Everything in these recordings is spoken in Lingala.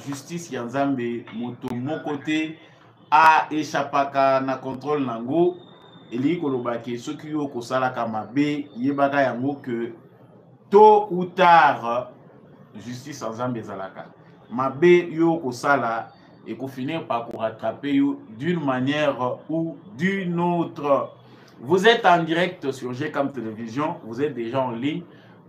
justice ya Nzambe moto mokote a échappaka na contrôle nango eli kolobaki soki yo kosalaka mabe yebaka yango que tôt ou tard justice ya Nzambe ezalaka mabe yo kosala et qu'on finit par rattraper d'une manière ou d'une autre. Vous êtes en direct sur GCAM Télévision, vous êtes déjà en ligne.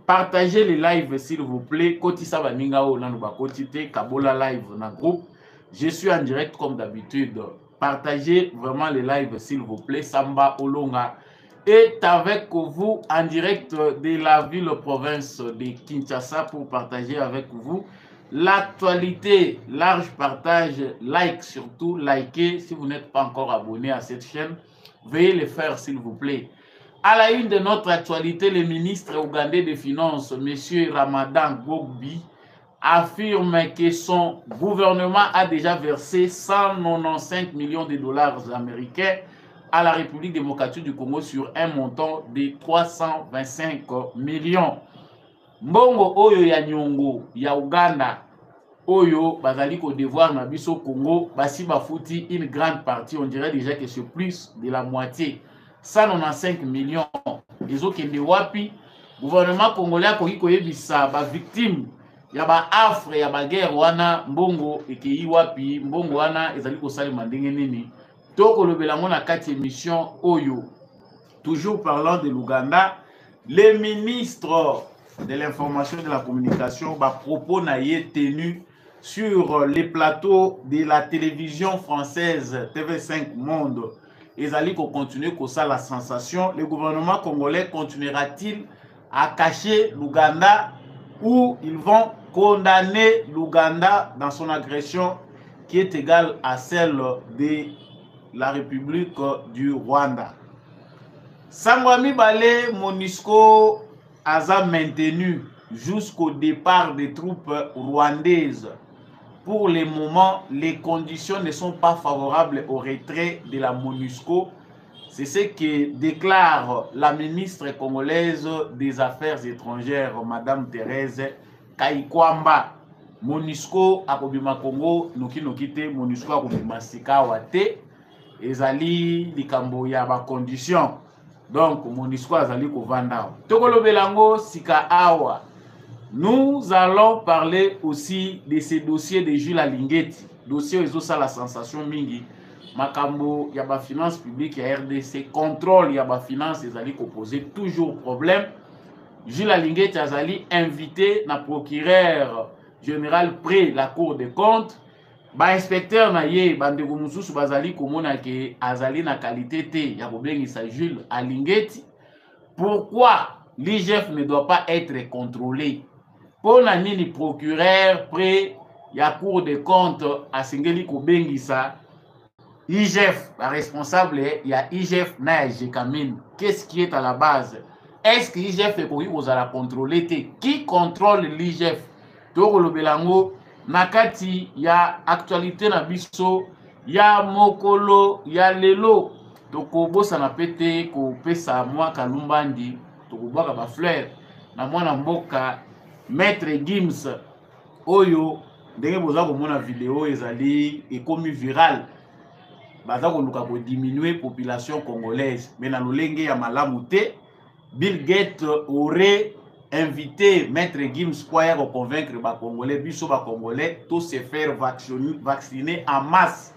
Partagez les lives s'il vous plaît. Kotisa Baningao Nanuba Kotite, Kabola Live na groupe. Je suis en direct comme d'habitude. Partagez vraiment les lives s'il vous plaît. Samba Olonga est avec vous en direct de la ville-province de Kinshasa pour partager avec vous l'actualité. Large partage, like surtout, likez. Si vous n'êtes pas encore abonné à cette chaîne, veuillez le faire s'il vous plaît. À la une de notre actualité, le ministre ougandais des Finances, M. Ramadan Gbagbo, affirme que son gouvernement a déjà versé 195 millions de dollars américains à la République démocratique du Congo sur un montant de 325 millions. Mbongo oyo ya nyongo ya Uganda oyo bazali ko devoir na biso Congo basi bafuti une grande partie, on dirait déjà que c'est plus de la moitié, 195 millions. Ezokende wapi? Gouvernement congolais ko yebisa ba victime ya ba afre ya ba guerre wana mbongo ekei wapi? Mbongo wana ezali ko salima ndenge nini? Toko lobelango na kati émission oyo. Toujours parlant de l'Ouganda, le ministre de l'information et de la communication ba propos na ye tenu sur les plateaux de la télévision française TV5 Monde. Ezali ko continuer ko ça la sensation. Le gouvernement congolais continuera-t-il à cacher l'Ouganda ou ils vont condamner l'Ouganda dans son agression qui est égale à celle de la République du Rwanda? Sangwami Balé, MONUSCO a maintenu jusqu'au départ des troupes rwandaises. Pour le moment, les conditions ne sont pas favorables au retrait de la MONUSCO. C'est ce que déclare la ministre congolaise des Affaires étrangères, Madame Thérèse Kaikwamba. MONUSCO a kobima Congo, noki nokite MONUSCO a kobima sika wate, ezali likambo ya ba condition. Donc MONUSCO azali kovanda. Tokolo belango sika awa. Nous allons parler aussi de ces dossiers de Jules Alingeti. Dossier où ça la sensation mingi. Makambo yaba finance publique ya RDC, contrôle yaba finance ezali ko poser toujours problème. Jules Alingeti azali invité na procureur général près la Cour des comptes. Ba inspecteur na ye bandeko mususu bazali komona ke azali na qualité te ya kobengisa Jules Alingeti. Pourquoi l'IGF ne doit pas être contrôlé? Pour la nini procureur près ya Cour des comptes a singeli kobengisa IGF, la responsable ya IGF na ya GCAMIN. Qu'est-ce qui est à la base? Est-ce que IGF est pour la contrôler? Qui contrôle l'IGF? Toko lobelango nakati ya actualité na biso ya mokolo ya lelo toko bosa na pete ko pesa mwa kalumbandi toko bwaka ba fleur na mwana mboka Maître Gims oyo ndenge boza komona vidéo ezali ekomi viral baza koluka ko diminuer population congolaise mais na lolenge ya malamu te. Bill Gates aurait invité Maître Gims pour convaincre les Congolais, biso ba Congolais, tous se faire vacciner en masse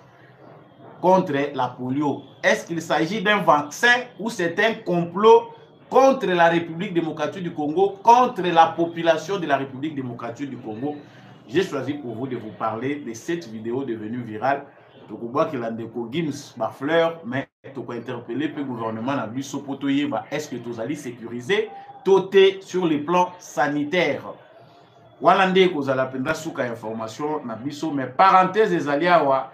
contre la polio. Est-ce qu'il s'agit d'un vaccin ou c'est un complot contre la République démocratique du Congo, contre la population de la République démocratique du Congo? J'ai choisi pour vous de vous parler de cette vidéo devenue virale. Donc, on voit que l'Andeko Gims ba fleur, mais tu peux interpeller le gouvernement na biso potoye ba est-ce que tu allez sécuriser toté sur le plan sanitaire. Walande ko zala penda suka information na biso, mais parenthèse ezali awa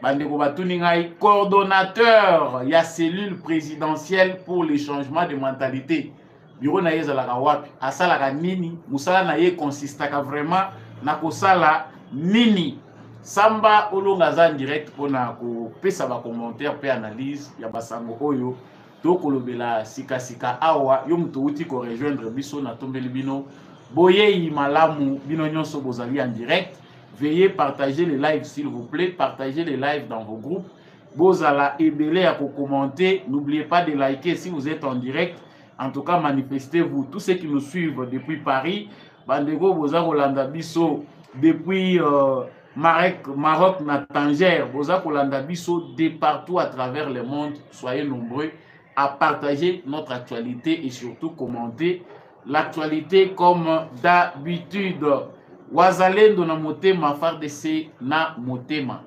bandeko batuni ngai coordonnateur ya cellule présidentielle pour le changement de mentalité. Bureau na yezala wapi asala ka nini musala na ye consistaka vraiment na kosala nini? Samba Olonga za direct pona ko pesa ba commentaire pe analyse ya basango oyo to kolobela sika sika awa yo muto uti ko rejoindre biso na tombeli bino boye malamu bino nyonso bozali en direct veuillez partager les lives s'il vous plaît, partagez les lives dans vos groupes. Bozala ebele à commenter, n'oubliez pas de liker si vous êtes en direct. En tout cas, manifestez-vous. Tous ceux qui nous suivent depuis Paris, Bandego Boza Rolanda Bisso, depuis Maroc, Tanger, Boza Rolanda Bisso, de partout à travers le monde, soyez nombreux à partager notre actualité et surtout commenter l'actualité comme d'habitude. Wazalendo na motema, FARDC na motema.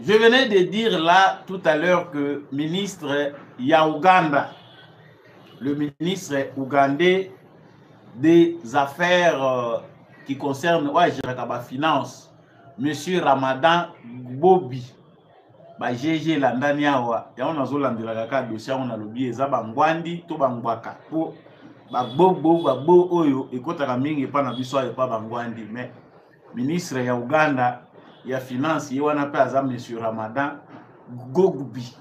Je venais de dire là tout à l'heure que ministre Yaouganda, le ministre ougandais des affaires qui concernent la finance, monsieur Ramadan Bobi, GG landani awa, ya on a zolandela kaka dossier on a lobby eza bangwandi to bangwaka po babo oyo ekotaka mingi pa na biso ayo pa bangwandi. Mais ministre ya Uganda ya finance ye wana pe aza monsieur Ramadan Gogubi,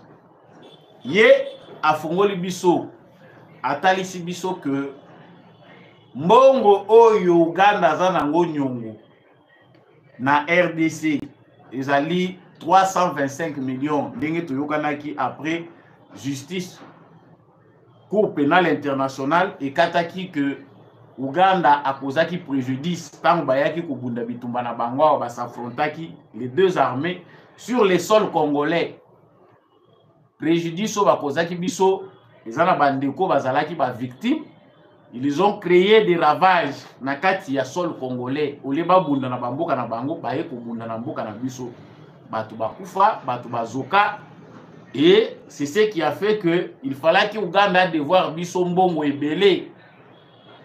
ye afongoli biso atalisi biso que mbongo oyo Uganda aza nango nyongo na RDC ezali 325 millions ndenge toyokanaki après justice cour pénale internationale ekataki que Uganda akozaki préjudice tango bayaki kobunda bitumba na bango basafrontaki les deux armées sur les sols congolais. Préjudice o bakozaki biso ezana bandeko bazalaki ba victimes, ils ont créé des ravages na kati ya sol congolais ole babunda na bamboka na bango baye kobunda na mboka na biso batu bakufa batu bazoka. Et c'est ce qui a fait que il fallait que Uganda devoir biso mbongo ebele.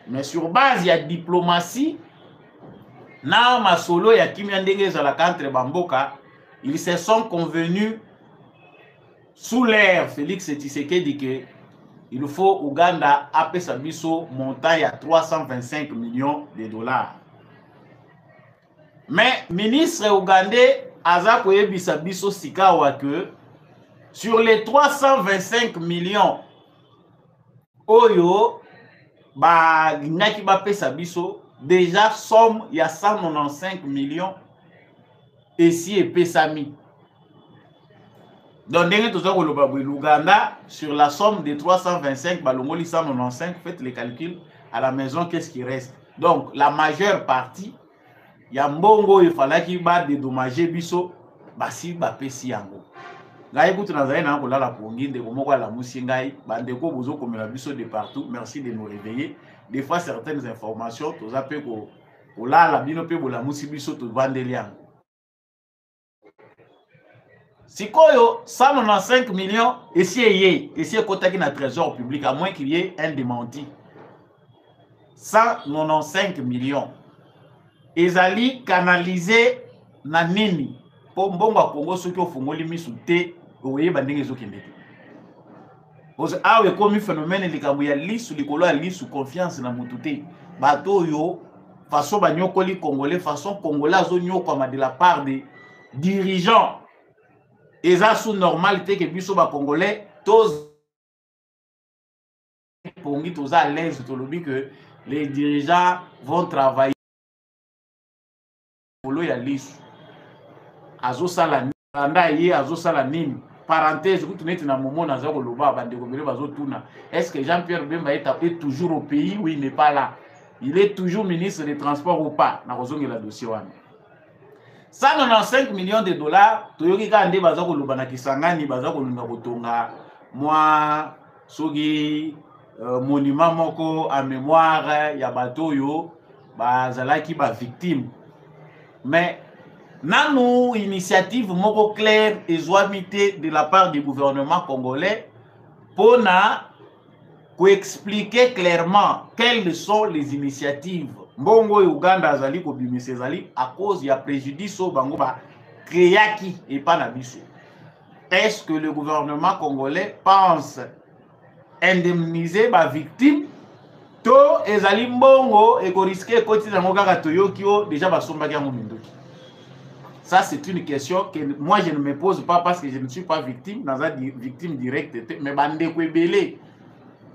Mais sur base ya diplomatie na masolo ya kimia ndenge za la contre bamboka, ils se sont convenus sous l'ère Félix Tshisekedi que il faut Uganda apesa biso montant ya 325 millions de dollars. Mais ministre ougandais aza koyebisa biso sikawa que sur les 325 millions oyo ba ngaki ba pesa biso déjà somme ya 195 millions et si epesami. Donc ndenge toza koloba bwe Uganda sur la somme de 325 balongoli 195, faites les calculs à la maison, qu'est-ce qui reste? Donc la majeure partie ya mbongo il fallait qu'il ba dédommager biso basi ba pesi yango. Ngai kutu nazali na kolala ponginde komoko la musingai bandeko bozo komela biso de partout. Merci de nous réveiller. Des fois certaines informations toza pe ko olala bino pe bola musi biso to vandeli yango. Sikoyo 195 millions essayer kotaki na trésor public à moins qu'il y ait un démenti. 195 millions ezali canalisé na nini po mbongo a Congo soki ofungoli misu te oyeba ndenge ezokende te. Ozo awe komi phénomène likambo ya lisu likolo ya lisu confiance na mutu te. Bato yo façon banyokoli congolais façon congolais azo nyokwa de la part des dirigeants. Eza sous normalité que biso ba congolais tous pongi toza à l'aise tolobi que les dirigeants vont travailler polo ya lisu azo sala anda ye azo sala nini. Parenthèse ku tuneti na momo na za koloba bandeko bele bazo tuna est-ce que Jean-Pierre Bemba est toujours au pays ou il n'est pas là? Il est toujours ministre des Transports ou pas? Na kozongi la dossier wana 195 millions de dollars toyoki ka nde baza koloba na Kisangani baza kolunga kotonga moi soki monument moko à mémoire ya bato yo bazalaki ba victime. Mais nanu initiative moko claire et zoamité de la part du gouvernement congolais pour expliquer clairement quelles sont les initiatives mbongo Uganda azali ko bimisa ezali à cause ya préjudice au bango ba créaki et pas na biso. Est-ce que le gouvernement congolais pense indemniser ba victime to ezali mbongo et ko risquer koti na ngokaka toyoki o déjà basombaki yango mindoki? Ça c'est une question que moi je ne me pose pas parce que je ne suis pas victime, naza victime directe, mais bandeko ebele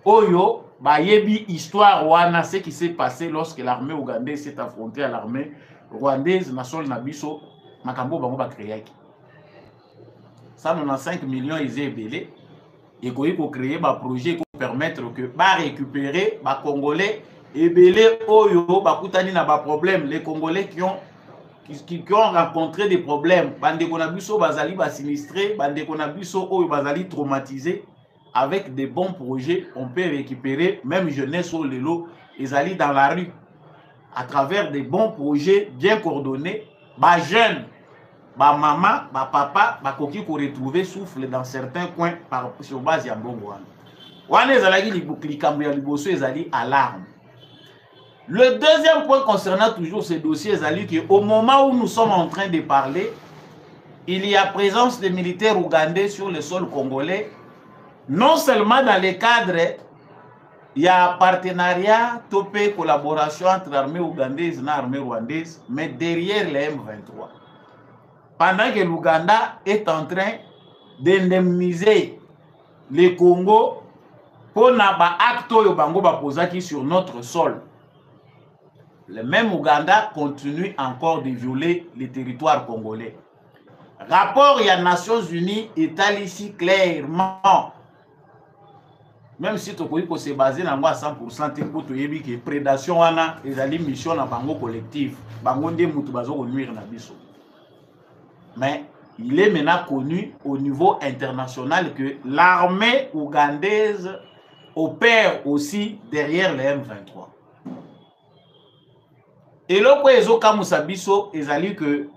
oyo ba yebi histoire wana ce qui s'est passé lorsque l'armée ougandaise s'est affrontée à l'armée rwandaise na sol na biso makambo bango ba créer 195 millions ils belé et ko créer ba projet pour permettre que ba récupérer ba congolais et belé oyo ba kutani na ba problème les congolais qui ont rencontré des problèmes bande ko na biso bazali ba sinistré bande ko na biso oyo bazali traumatisé. Avec des bons projets, on peut récupérer même jeunesse au lelo, ils allaient dans la rue. À travers des bons projets bien coordonnés, bah jeunes, bah maman, bah papa, bah coquille qu'on retrouve souffle dans certains coins sur base de bon. Les allaient les allaient alarme. Le deuxième point concernant toujours ces dossiers, c'est qu'au moment où nous sommes en train de parler, il y a présence des militaires ougandais sur le sol congolais. Non seulement dans les cadres, il y a partenariat, topé, collaboration entre l'armée ougandaise et l'armée rwandaise, mais derrière les M23. Pendant que l'Ouganda est en train d'indemniser les Congo pour n'avoir acte bango baposaki sur notre sol, le même Ouganda continue encore de violer les territoires congolais. Rapport il y a les Nations Unies est ici clairement. Même si tu peux se baser à 100%, tu peux que prédation ana ezali mission na bango collectif, bango ndé mutu bazo ko nuire na biso. Mais il est maintenant connu au niveau international que l'armée ougandaise opère aussi derrière les M23. Et là quoi ezo kamusa biso ezali que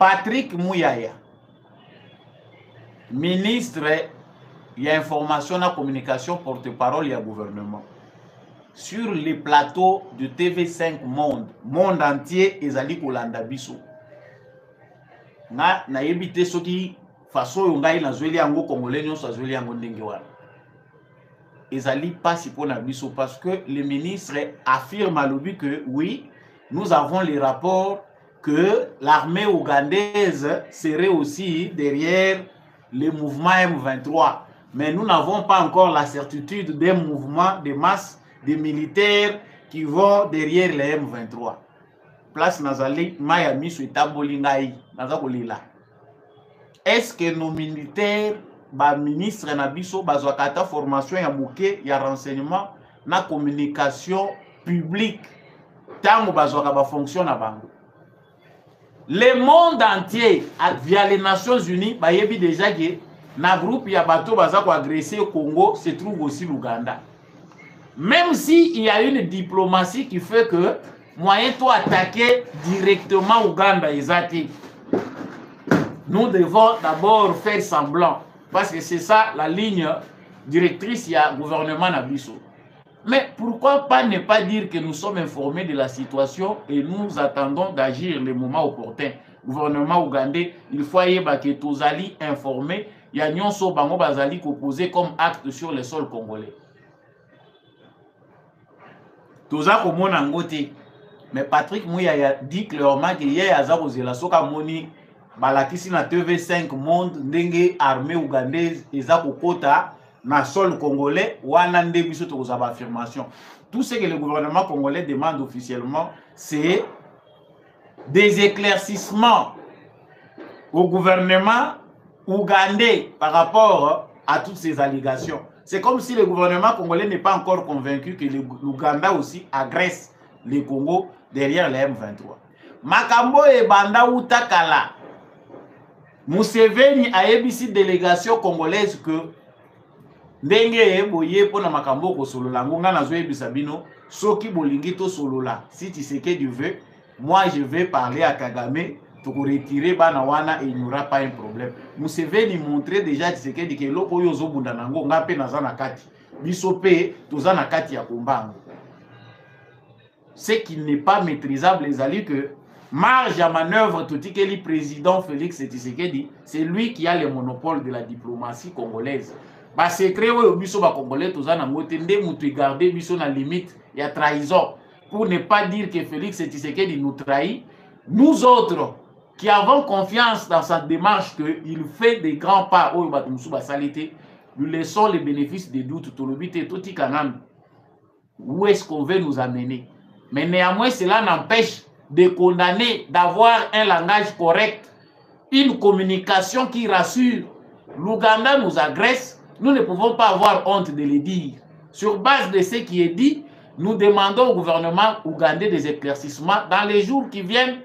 Patrick Mouyaya, ministre il y a information et communication porte-parole et gouvernement. Sur les plateaux de TV5 monde entier, ezali kolanda biso. Na yebite soki façon yongai na zweli yango congolais nyonso zweli yango ndenge wana. Ezali pas si pour na biso parce que le ministre affirme à l'objet que oui, nous avons les rapports que l'armée ougandaise serait aussi derrière le mouvement M23. Mais nous n'avons pas encore la certitude des mouvements de masse des militaires qui vont derrière les M23. Place Nazali, Mayami, Suitabolingaï, Nazakolila. Est-ce que nos militaires, ba ministre Nabiso, Bazwakata, formation, ya bouquet, ya renseignement, na communication publique, tant Bazwaka ba fonction na bango. Le monde entier, via les Nations Unies, ba yebi déjà que na groupe ya bateau baza ko agresser au Congo se trouve aussi l'Ouganda. Même si il y a une diplomatie qui fait que moyen toi attaquer directement Ouganda ezati. Nous devons d'abord faire semblant parce que c'est ça la ligne directrice il y a gouvernement na biso. Mais pourquoi pas ne pas dire que nous sommes informés de la situation et nous attendons d'agir le moment opportun. Gouvernement ougandais, il faut que tous alliés informés. Il y a nyonso bango bazali proposé comme acte sur le sol congolais. Toza komona ngote. Mais Patrick Mouyaya dit clairement qu'il y a azako zela soka moni balakisi na TV5 monde ndenge armée ougandaise ezako kota na sol congolais wana nde biso toza ba affirmation. Tout ce que le gouvernement congolais demande officiellement, c'est des éclaircissements au gouvernement ougandais par rapport à toutes ces allégations. C'est comme si le gouvernement congolais n'est pas encore convaincu que l'Ouganda aussi agresse le Congo derrière les M23. Makambo et Banda Utakala, Museveni a ébissi délégation congolaise que ndenge boye pona makambo ko solola ngonga na zo ebisa bino soki bolingi to solola si Tshisekedi veut, moi je vais parler à Kagame pour retirer bana wana et il n'y aura pas un problème. Museveni montrer déjà Tshisekedi que loko yo zo bunda nango ngape naza na kati biso pe toza na kati ya kombango. Ce qui n'est pas maîtrisable les alliés que marge à manœuvre tout que le président Félix Tshisekedi, c'est lui qui a le monopole de la diplomatie congolaise. Ba secret au biso ba congolais toza na ngotende mutu garder biso na limite ya trahison pour ne pas dire que Félix Tshisekedi nous trahit. Nous autres qui avons confiance dans sa démarche qu'il fait des grands pas au batumsu ba salité, nous laissons les bénéfices des doutes tout le bité tout kanam. Où est-ce qu'on veut nous amener? Mais néanmoins cela n'empêche de condamner, d'avoir un langage correct, une communication qui rassure. L'Ouganda nous agresse, nous ne pouvons pas avoir honte de le dire. Sur base de ce qui est dit, nous demandons au gouvernement ougandais des éclaircissements dans les jours qui viennent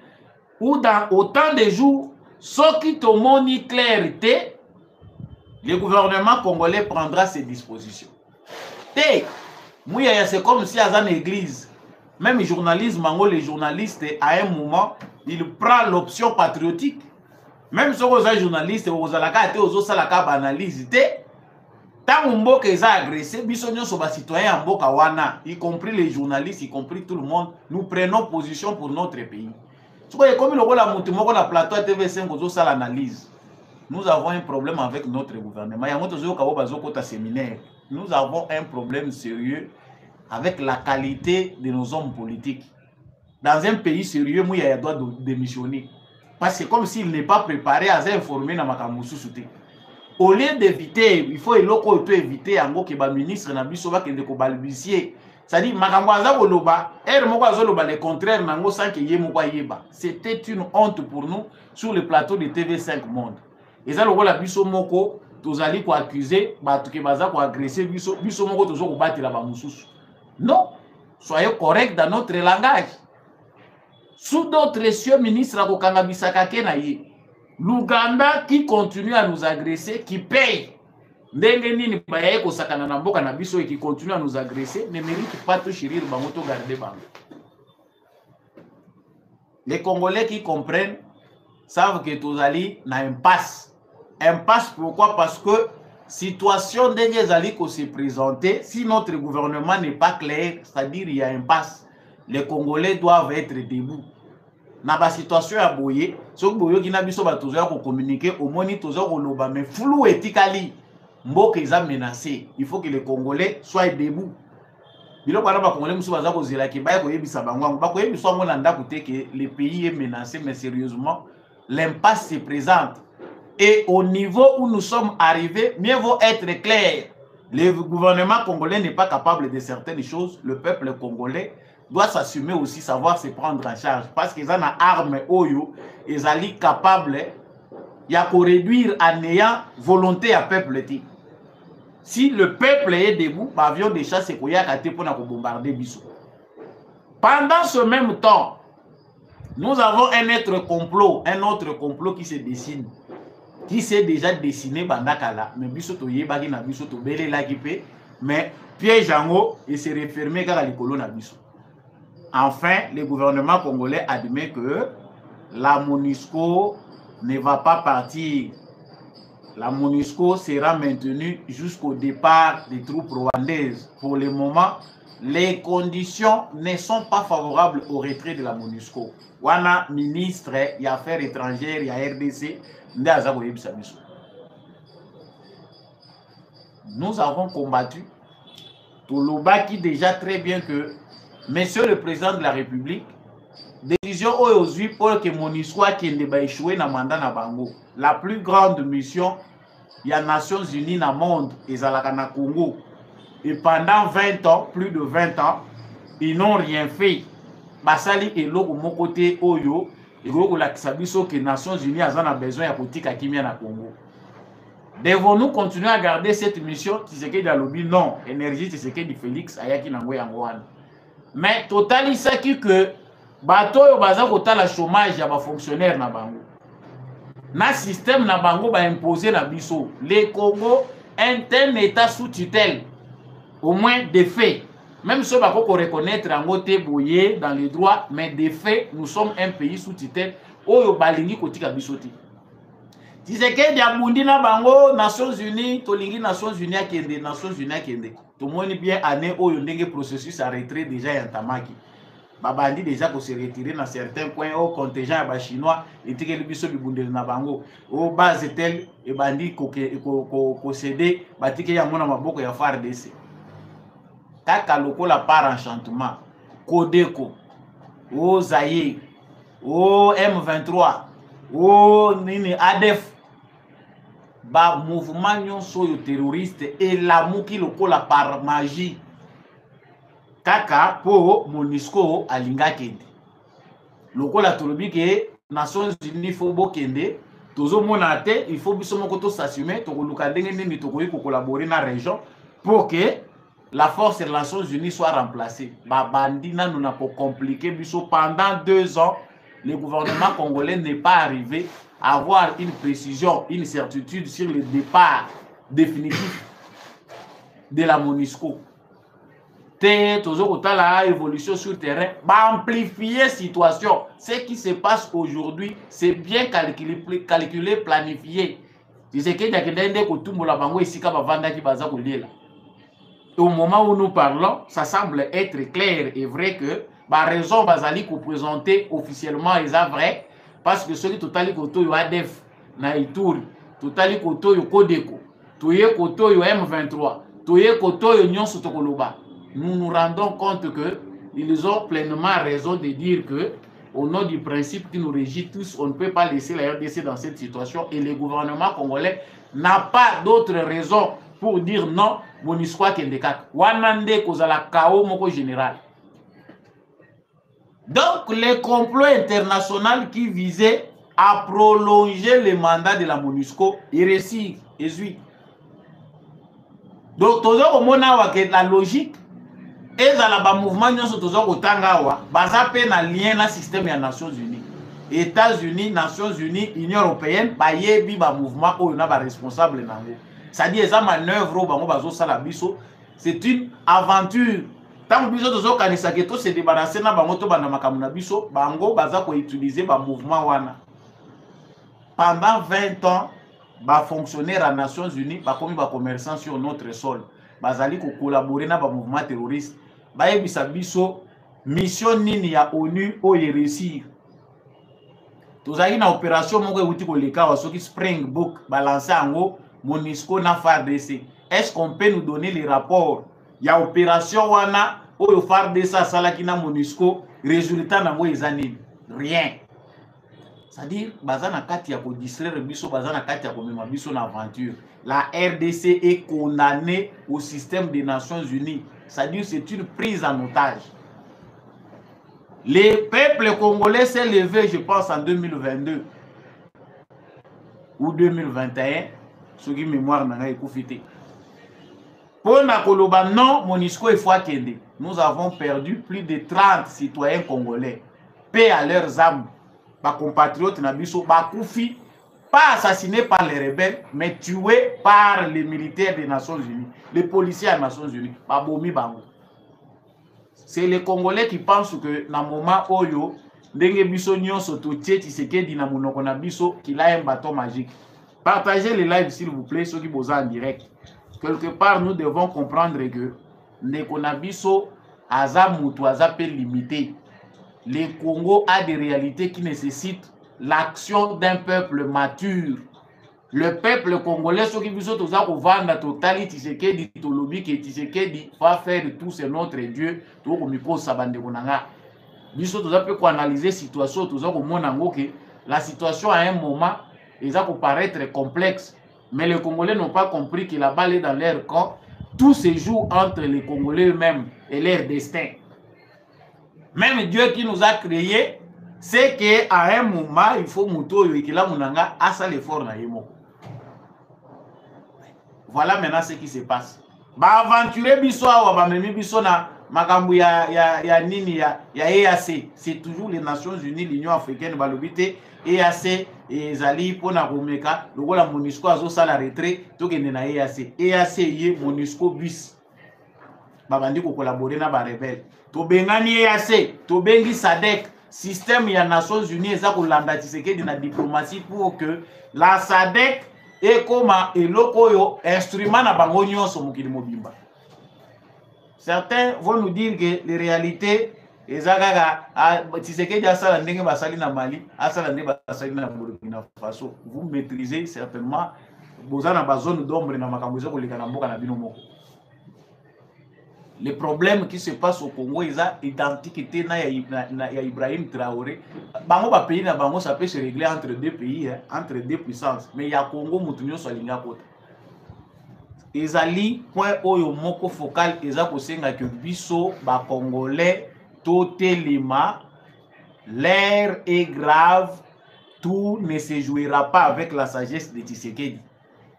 ou dans autant de jours, ce qui te montre clarté, le gouvernement congolais prendra ses dispositions. C'est comme si à une église, même les journalistes, les journalistes, à un moment, ils prennent l'option patriotique. Même si vous êtes journaliste, vous avez une analyse. Tant que vous êtes agressé, nous sommes citoyens, y compris les journalistes, y compris tout le monde, nous prenons position pour notre pays. Comme la plateau TV5, vous avez l'analyse. Nous avons un problème avec notre gouvernement. Nous avons un problème sérieux avec la qualité de nos hommes politiques. Dans un pays sérieux, il doit démissionner. Parce que c'est comme s'il n'est pas préparé à s'informer dans ma camouflage. Au lieu d'éviter, il faut éviter que le ministre n'a pas de balbutier. C'est-à-dire, le contraire, c'était une honte pour nous sur le plateau de TV5 Monde. Et ça, le biso moko, tous allez pour accuser, pour agresser, biso moko, toujours pour battre la bamoussous. Non, soyez corrects dans notre langage. Sous d'autres cieux ministres, l'Ouganda qui continue à nous agresser, qui paye, et qui continue à nous agresser, ne mérite pas tout chérir, garder. Les Congolais qui comprennent savent que Tozali n'a un impasse. Impasse pourquoi? Parce que situation d'Engezali qui se présenter, si notre gouvernement n'est pas clair, c'est-à-dire il y a un impasse, les Congolais doivent être debout. Dans la situation à Boye, ce que Boye qui n'a pas communiquer, au moins il y mais flou éthiquement, Mboka est menacé. Il faut que les Congolais soient debout. Le pays est menacé, mais sérieusement, l'impasse se présente. Et au niveau où nous sommes arrivés, mieux vaut être clair. Le gouvernement congolais n'est pas capable de certaines choses. Le peuple congolais doit s'assumer aussi, savoir se prendre en charge. Parce qu'ils ont une arme, ils sont capables de réduire en ayant volonté à peuple. Si le peuple est debout, l'avion de chasse est pour bombarder Bissau. Pendant ce même temps, nous avons un autre complot qui se dessine, qui s'est déjà dessiné Bandakala, mais Bissau to yebaki na Bissau to belé la kipe, mais piège en haut et se refermer car les colons na Bissau. Enfin, le gouvernement congolais admet que la MONUSCO ne va pas partir. La MONUSCO sera maintenue jusqu'au départ des troupes rwandaises. Pour le moment, les conditions ne sont pas favorables au retrait de la MONUSCO. Wana ministre des Affaires étrangères, il y a RDC, nous avons combattu. Toulouba qui déjà très bien que Monsieur le Président de la République, décision aujourd'hui pour que MONUSCO qui ne échoué dans le mandat na Bango. La plus grande mission, il y a Nations Unies dans le monde, et à Congo. Et pendant 20 ans, plus de 20 ans, ils n'ont rien fait. Basali et l'eau mon côté Oyo, et la Kisabiso que les Nations Unies ont besoin de politique à Kimia na Congo. Devons-nous continuer à garder cette mission? Tshisekedi dans lobby non. Énergie Tshisekedi Félix Ayaki Nangoy Angouane. Mais total ça qui que bateau yo baza kotala chômage ya ba fonctionnaire na bango. Na système na bango ba imposer na biso. Les Congo est un état sous tutelle. Au moins des faits. Même si on va reconnaître en côté boyé dans les droits, mais des faits, nous sommes un pays sous tutelle. Oyo balingi kotika bisoti. Tshisekedi ya bundi na bango Nations Unies, tolingi Nations Unies akende, Nations Unies akende. Tout le monde bien année oyo ndenge processus à retrait déjà yantamaki. Babandi déjà ko se retirer dans certains points au contingent ya ba chinois etike biso bibundeli na bango. Au base tel e bandi ko céder batike ya mona maboko ya FARDC. Kaka lokola par enchantement, Kodeko, o Zaïre, o M23, o nini ADF, ba mouvement nyonso yo terroriste et la muki lokola par magie. Kaka po MONUSCO alinga kende. lokola tolobi ke Nations Unies faut bokende tozo mona te il faut biso moko to s'assumer to koluka ndenge nini to koyi ko collaborer na région pour que la force des Nations Unies soit remplacée. Babandi nanu na ko compliquer biso pendant 2 ans le gouvernement congolais n'est pas arrivé à avoir une précision, une certitude sur le départ définitif de la MONUSCO. Toujours la évolution sur le terrain, amplifier la situation. Ce qui se passe aujourd'hui, c'est bien calculé, planifié. C'est ce que au moment où nous parlons, ça semble être clair et vrai que la raison basali qu'on présenter officiellement est vrai parce que celui totali koto yo ADF na Ituri, totali koto yo Kodeko, toye koto yo M23, toye koto yo nyonso tokoloba. Nous nous rendons compte que ils ont pleinement raison de dire que au nom du principe qui nous régit tous, on ne peut pas laisser la RDC dans cette situation et le gouvernement congolais n'a pas d'autre raison pour dire non, MONUSCO Kendekak. Wanande kozala kao moko général. Donc, le complot international qui visait à prolonger le mandat de la MONUSCO, il réussit, donc, toujours au moment où la logique, et dans le mouvement, nous sommes toujours au Tangawa, basé na lien na système des Nations Unies. États-Unis, Nations Unies, Union Européenne, bayebi ba mouvement où il y a ba responsable nango. C'est-à-dire eza manœuvre au bango bazo sala biso, c'est une aventure. Tant biso tozo kanisa ke to se débarrasser na bango to bana makamu na biso, bango baza ko utiliser ba mouvement wana. Pendant 20 ans, ba fonctionnaire à Nations Unies, ba komi ba commerçant sur notre sol, bazali ko collaborer na ba mouvement terroriste. Bayebisa biso mission nini ya ONU o réussir. Tozali na opération moko euti ko leka wa soki Springbok balancer ango MONUSCO na FARDC. Est-ce qu'on peut nous donner les rapports? Il y a opération wana o FARDC salaki na MONUSCO, résultat nango ezani rien. C'est-à-dire bazana kati ya ko distraire biso, bazana kati ya ko mema biso na aventure. La RDC est condamnée au système des Nations Unies. C'est-à-dire c'est une prise en otage. Le peuple congolais s'est levé, je pense, en 2022 ou 2021. Ce qui mémoire n'a pas profité. Pour Nakoloba, non, MONUSCO est fois kende. Nous avons perdu plus de 30 citoyens congolais. Paix à leurs âmes. Ba compatriotes Nabiso, ba koufi, pas assassinés par les rebelles, mais tués par les militaires des Nations Unies, les policiers des Nations Unies. Ba bomi bango. C'est les Congolais qui pensent que dans le moment où ndenge biso nyonso to Tshisekedi na monoko na biso qu'il a un bâton magique. Partagez les lives s'il vous plaît, ceux qui bossent en direct. Quelque part, nous devons comprendre que ndeko na biso aza mutu aza pe limité. Le Congo a des réalités qui nécessitent l'action d'un peuple mature. Le peuple congolais, ceux qui biso toza ko vanda totali Tshisekedi tolobi ke Tshisekedi va faire de tout c'est notre Dieu. To ko miko sabande konanga. Biso toza pe ko analyser situation toza ko mona ngo ke la situation à un moment ça peut paraître complexe, mais les Congolais n'ont pas compris que la balle est dans leur camp. Tout se joue entre les Congolais eux-mêmes et leur destin. Même Dieu qui nous a créés, c'est qu'à un moment, il faut muto yoikila munanga asa l'effort na yemo. Voilà maintenant ce qui se passe. Ba aventurer biso wa ba memi biso na makambu ya nini ya EAC. C'est toujours les Nations Unies, l'Union africaine balobité EAC et Zali pona komeka lokola MONUSCO azo sala retrait tokende na EAC. EAC ye MONUSCO bis. Babandi ko collaborer na ba rebelle. To bengani EAC, to bengi SADC, système ya Nations Unies eza ko landa Tshisekedi na diplomatie pour que la SADC et comme eloko yo instrument na bango nyonso mokili mobimba. Certains vont nous dire que les réalités ezagaga Tshisekedi asala ndenge basali na Mali, asala ndenge basali na Burkina Faso. Vous maîtrisez certainement bozana ba zone d'ombre na makambo zo koleka na mboka na bino moko. Les problèmes qui se passent au Congo ils ont identité na ya Ibrahim Traoré. Bango ba pays na bango ça peut se régler entre deux pays, hein, entre deux puissances. Mais ya Congo mutunyo so linga kota. Ezali point oyo moko focal eza kosenga que biso ba Congolais totelema L'air est grave, tout ne se jouera pas avec la sagesse de Tshisekedi.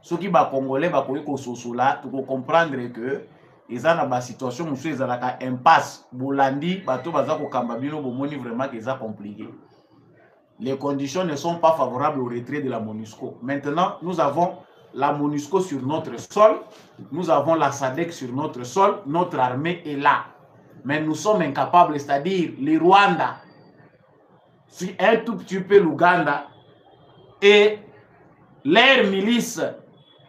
Ceux qui sont congolais, tu peux comprendre que ils ont une situation où ils ont une impasse. Bolandi, bato bazako kambabino, bomoni vraiment que c'est compliqué. Les conditions ne sont pas favorables au retrait de la MONUSCO. Maintenant, nous avons la MONUSCO sur notre sol, nous avons la SADC sur notre sol, notre armée est là. Mais nous sommes incapables, c'est-à-dire le Rwanda, si un tout petit peu l'Ouganda, et leur milice,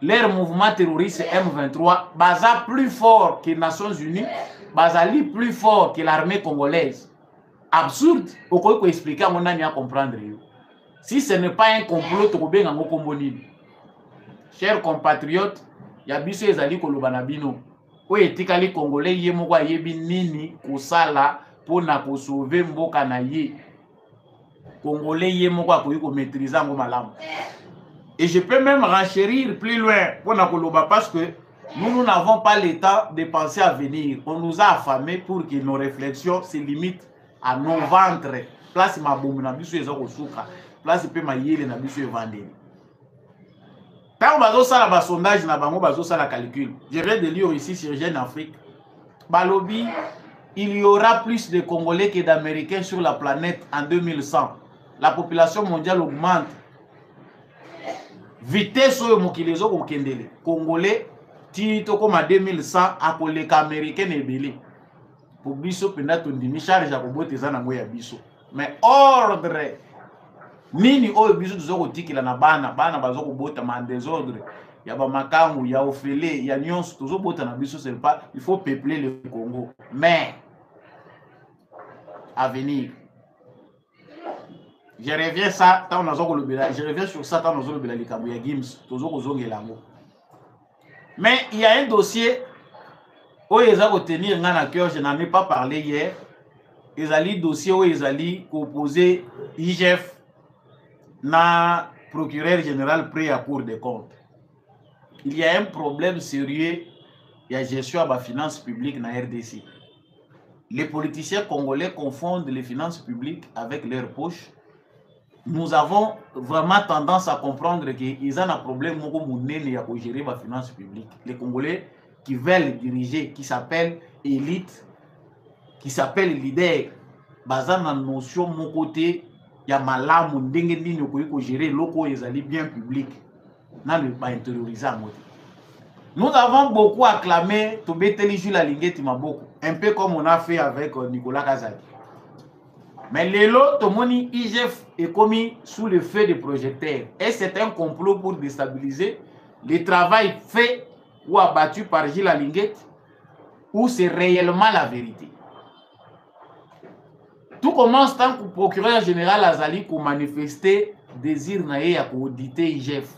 leur mouvement terroriste M23, baza plus fort que les Nations Unies, bazali plus fort que l'armée congolaise. Absurde, pourquoi expliquer à mon ami à comprendre. Si ce n'est pas un complot, tu peux bien en chers compatriotes, il y a biso ezali kolobana bino. Oye etikali congolais ye moko ayebi nini kosala pona ko sauver mboka na ye. Congolais ye moko akoki ko maîtriser ngo malamu. Et je peux même renchérir plus loin pona koloba parce que nous n'avons pas le temps de penser à venir. On nous a affamés pour que nos réflexions se limitent à nos ventres. Place ma bomu na biso ezako suka. Place pe ma yele na biso evandeli. Quand on va faire sondage, on va faire calcul. Je viens de lire ici sur Jeune Afrique. Balobi, il y aura plus de Congolais que d'Américains sur la planète en 2100. La population mondiale augmente. Vitesse au mokilezo au kendele. Congolais, tito comme en 2100, à les Américains et belé. Pour biso penda tondimi charge à kobote zanango ya biso. Mais ordre. Nini oyo biso tuzoko tikila na bana bazoko bota ma désordre ya ba makangu ya ofele ya nyonso tuzoko bota na biso c'est pas il faut peupler le Congo mais à venir je reviens ça tant on azoko lobela je reviens sur ça tant on azoko lobela likambo ya Gims tuzoko zongela ngo mais il y a un dossier oyo ezako tenir nga na cœur je n'en ai pas parlé hier ezali dossier oyo ezali opposé IGF na procureur général près à Cour des comptes. Il y a un problème sérieux, il y a gestion à la finance publique dans la RDC. Les politiciens congolais confondent les finances publiques avec leurs poches. Nous avons vraiment tendance à comprendre qu'ils ont un problème pour gérer la finance publique. Les Congolais qui veulent diriger, qui s'appellent élite, qui s'appellent leader, basant la notion de mon côté, il y a malamu ndenge nini ko gérer loko ezali bien public na le ba intérioriser mot. Nous avons beaucoup acclamé to beteli Jules Alingeti Maboko, un peu comme on a fait avec Nicolas Kazadi. Mais lelo to moni IGF est commis sous le feu des projecteurs et c'est un complot pour déstabiliser le travail fait ou abattu par Jules Alingeti ou c'est réellement la vérité. Tout commence tant que le procureur général Azali pour manifester désir naé à auditer IGF.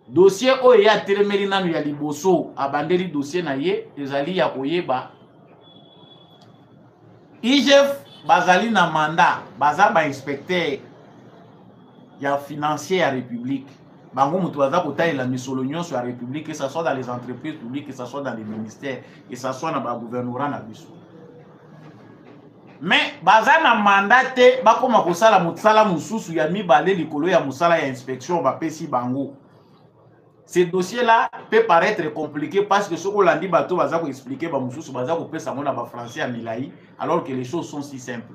Dossier oya telemeli nanu ya liboso abandeli dossier naé ezali ya koyeba. IGF bazali na mandat baza ba inspecteur ya financier ya République. Bango mutu baza kotalela misolo nyonso ya République que ça soit dans les entreprises publiques que ça soit dans les ministères que ça soit dans ba gouvernorat na biso. Mais baza na mandaté bakoma kosala musala mususu ya mibale likolo ya musala ya inspection bapesi bango. Ce dossier là peut paraître compliqué parce que ce qu'on l'a dit bato baza ko expliquer ba mususu baza ko pesa mona ba français à milai alors que les choses sont si simples.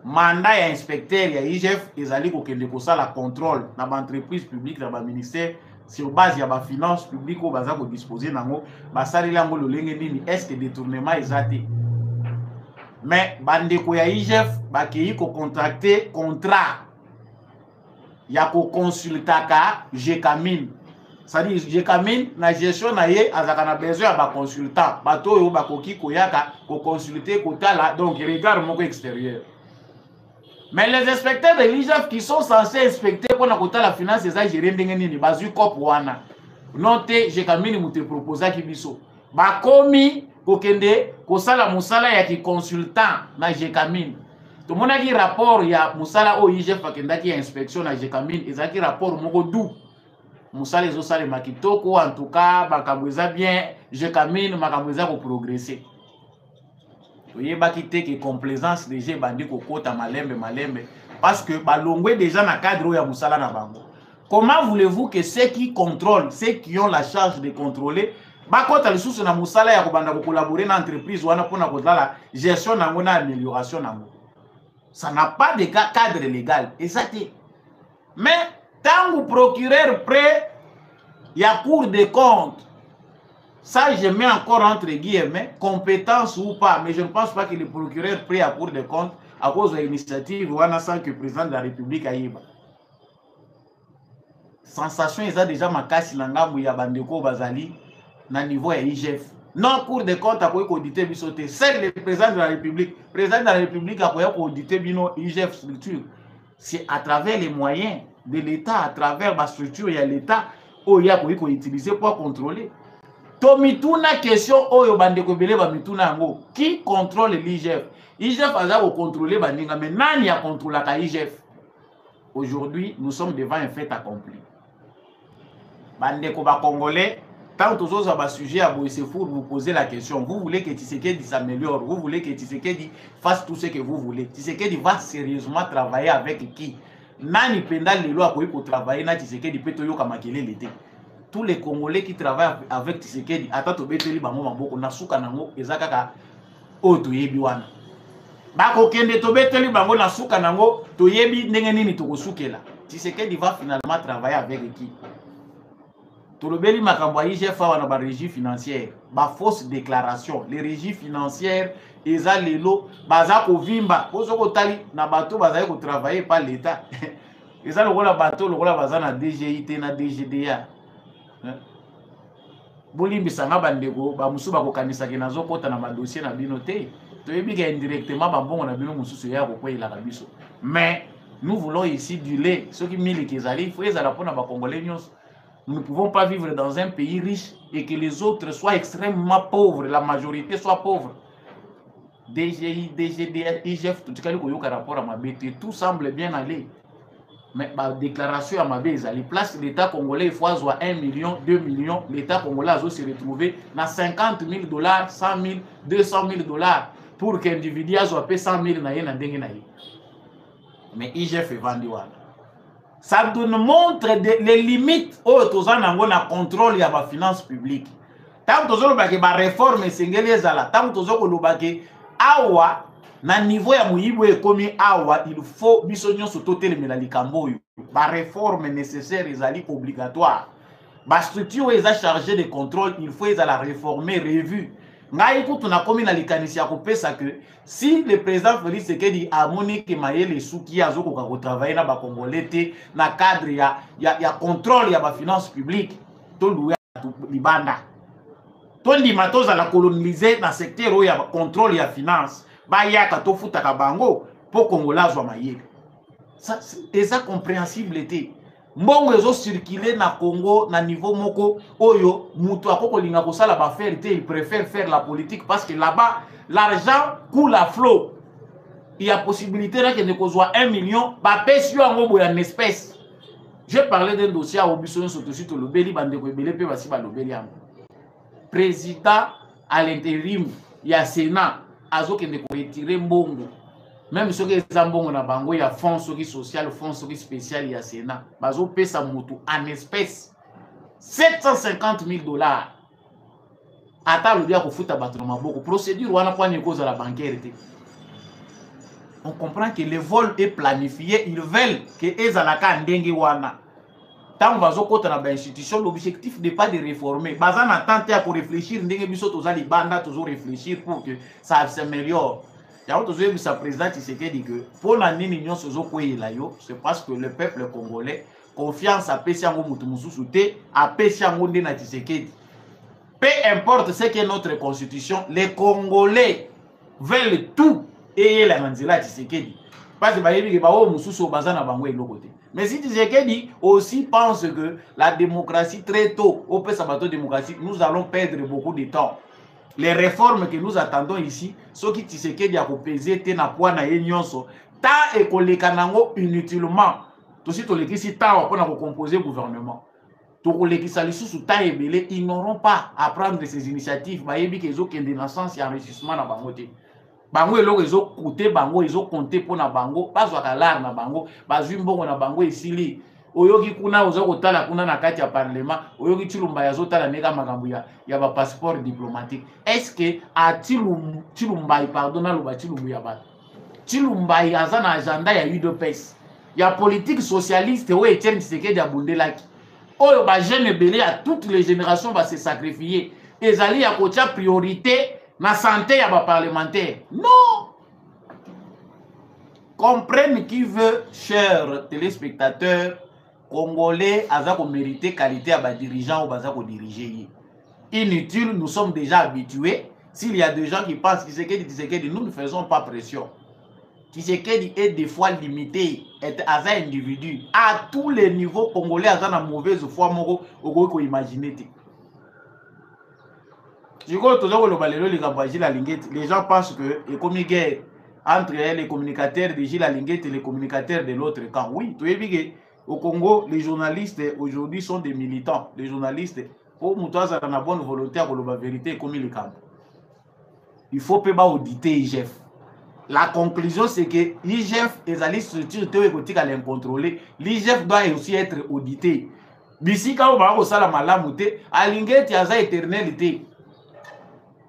Mandat ya inspecteur ya IGF ezali ko kende kosala contrôle na ba entreprise publique na ba ministère sur base ya ba finance publique ko baza ko disposer nango basali lango lolenge nini est-ce que détournement ezate. Mais bandeko ya IGF bakei ko contracter contrat ya ko consultaka Jekamine. C'est-à-dire Jekamine na gestion na ye azaka na besoin ya ba consultant bato yo bakoki koyaka ko consulter kotala donc regard moko extérieur. Mais les inspecteurs de l'IGF qui sont censés inspecter pour na kotala finance eza gérer ndenge nini bazui cop wana. Note Jekamine muté proposa ki biso. Bakomi kokende kosala musala ya ki consultant na Jekamine. To monaki rapport ya musala o IGF akendaki ya inspection na Jekamine ezaki rapport moko dou. Musala ezosala makitoko en tout cas bakabweza bien Jekamine makabweza ko progresser. toyeba ki te que complaisance déjà bandi kokota malembe parce que balongwe déjà na cadre ya musala na bango. Comment voulez-vous que ceux qui contrôlent, ceux qui ont la charge de contrôler, bakota lisusu na musala ya kobanda ko collaborer na entreprise wana pona ko la gestion nango na amélioration nango. Ça n'a pas de cadre légal. Et ça t'est. Mais tant que procureur prêt, il y a cour des comptes. Ça, je mets encore entre guillemets, compétence ou pas. Mais je ne pense pas que le procureur prêt à cour des comptes à cause de l'initiative ou en sans que le président de la République aille. Sensation, ils ont déjà ma casse langa mouya bandeko bazali na niveau ya IGF. Non, cour des comptes a quoi auditer bisoté. C'est le président de la République. Le président de la République a quoi auditer bino IGF structure. C'est à travers les moyens de l'État, à travers ma structure, il y a l'État où il y a quoi utiliser pour contrôler. Tomituna question oyo bandeko belé ba mituna ngo qui contrôle l'IGF. IGF a contrôler bandinga mais nani a contrôler la IGF. Aujourd'hui, nous sommes devant un fait accompli. Bandeko ba congolais, tant aux autres sujets à Boissefour, vous posez la question, vous voulez que Tshisekedi s'améliore, vous voulez que Tshisekedi fasse tout ce que vous voulez. Tshisekedi va sérieusement travailler avec qui? Nani pendant les lois pour travailler na Tshisekedi peut yoka makele l'été. Tous les Congolais qui travaillent avec Tshisekedi, attends beteli bango maboko na suka nango ezakaka o toyebi wana. Bako kende to beteli bango na suka nango toyebi ndenge nini tokosukela. Tshisekedi va finalement travailler avec qui? Tolobeli makambo ya IGF wana ba régie financière, ba fausse déclaration, les régies financières eza lelo baza ko vimba, kozoko tali na bato baza ko travailler par l'état. Eza lokola bato lokola baza na DGIT na DGDA. Bolimbi sanga bandeko ba musu ba ko kanisa ke nazo kota na ba dossier na bino te. Toyebi ke indirectement ba mbongo na bino mususu ya ko kwela ka biso. Mais nous voulons ici du lait, ceux qui mille kezali, il faut ezala pona ba congolais nyos. Nous ne pouvons pas vivre dans un pays riche et que les autres soient extrêmement pauvres, la majorité soit pauvre. DGI, DGD, IGF, tout ce rapport à ma BT, tout semble bien aller. Mais la déclaration à ma BT, les places de l'État congolais, il faut avoir 1 million, 2 millions, l'État congolais a se retrouvé dans 50 000 $, 100 000, 200 000 $ pour qu'un individu soit payé 100 000 $. Mais IGF est vendu. Ça nous montre les limites où nous avons un contrôle de la finance publique. Tant que nous avons une réforme, tant que nous avons awa na niveau ya muyibo ekomi awa, il faut bisonyo sotote le likambo yo. Ba réforme nécessaire ezali obligatoire. Ba structure eza chargée de contrôle, il faut la réformer, revue. Ngai kutu na komi na likanisi ya kopesa que si le président Félix Tshisekedi a moni ke mayele souki azoko ka travailler na ba congolais te na cadre ya contrôle ya ba finance publique to louer libanda to ndima to za la coloniser na secteur ya contrôle ya finance ba yaka to futa ka bango po congolais zo mayele. Ça c'est incompréhensible te. Mbongo ezo circuler na Congo na niveau moko oyo mutu akoko linga ko sala ba faire te, il préfère faire la politique parce que là-bas l'argent coule à flot. Il y a possibilité là que ne kozwa 1 million ba pesio ngobo ya espèce. Je parlais d'un dossier à Obisono Sotosi to lobeli bande ko ebele pe basi ba lobeli yango. Président à l'intérim ya Sénat azoke ne ko retirer mbongo. Même ceux qui ont na bango ya fonds social, fonds spécial ya Sénat, bazo pesa mutu en espèces 750 000 $. Ata le dia ko futa bato na maboko procédure wana kwa ni cause la bancaire. On comprend que le vol est planifié, ils veulent que ezalaka ndenge wana. Tant bazo kota na ba institution, l'objectif n'est pas de réformer. Bazan attente à pour réfléchir ndenge biso tozali banda toujours réfléchir pour que ça s'améliore. Sa président Tshisekedi que pour la nini c'est parce que le peuple congolais confiance à Pesiango Mutumusouté, à Pesiango Ndena Tshisekedi. Peu importe ce qu'est notre constitution, les Congolais veulent tout et la Manzila Tshisekedi. Parce que mais si Tshisekedi aussi pense que la démocratie très tôt, au Pessabato démocratie, nous allons perdre beaucoup de temps. Les réformes que nous attendons ici, ceux qui Tshisekedi a pesé na poids na yenyonso, ta et kolekanango inutilement. Tout si to lekisi ta pour na composer gouvernement. To kolekisa lisusu ta ils n'auront pas à prendre ces initiatives. Ba yebi kezo kende na sens ya enrichissement na bangote. bango eloko ezo coûter bango ezo compter pona bango bazwa kalar na bango bazwi mbongo na bango esili oyoki kuna ozo kotala kuna na kati ya parlement oyoki Tshilumba yazotala neka makambo ya ba passeport diplomatique est-ce que a Tshilumba pardon na loba Tshilumbu ya bato Tshilumba aza na agenda ya UDPS ya politique socialiste oyo Etienne Tshisekedi abundelaki oyo ba jeune belé à toutes les générations va se sacrifier ezali ya kotia priorité na santé ya ba parlementaire non. Comprenne qui veut, chers téléspectateurs congolais, aza ko mériter qualité à ba dirigeant ou baza ko diriger. Inutile, nous sommes déjà habitués. S'il y a des gens qui pensent Tshisekedi, nous ne faisons pas pression. Tshisekedi est des fois limité, est aza individu à tous les niveaux congolais aza na mauvaise foi moko ko imaginer. Les gens pensent que et comme une guerre entre les communicateurs de Gilles Alinguet et les communicateurs de l'autre camp. Oui, tu es bien. Au Congo, les journalistes aujourd'hui sont des militants. Les journalistes, pour moutouaza dans la bonne volonté à la vérité comme le camp. Il faut pas auditer IGF. La conclusion c'est que l'IGF est la structure théorique à l'incontrôler. L'IGF doit aussi être audité. D'ici quand on va au salamalamuté, Alinguet yaza éternalité.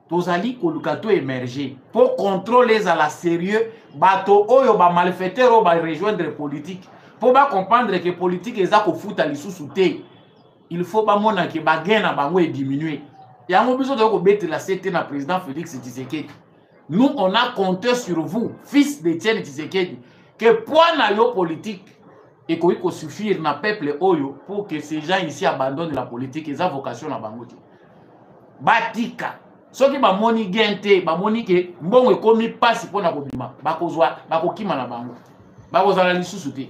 Tozali kolukato émerger pour contrôler à la sérieux bato oyo ba malfaiteur o ba rejoindre politique pour ba comprendre que politique eza ko futa lisusu te il faut ba mona que ba gain na bango e diminuer yango biso to ko bete la CT na président Félix Tshisekedi nous on a compté sur vous fils d'Etienne Tshisekedi que point na yo politique et ko suffire na peuple oyo pour que ces gens ici abandonnent la politique eza vocation na bango te batika soki ba moni gente ba moni ke mbongo ekomi pasi pona kobima bakozwa bakokima na bango bakozala lisusu te.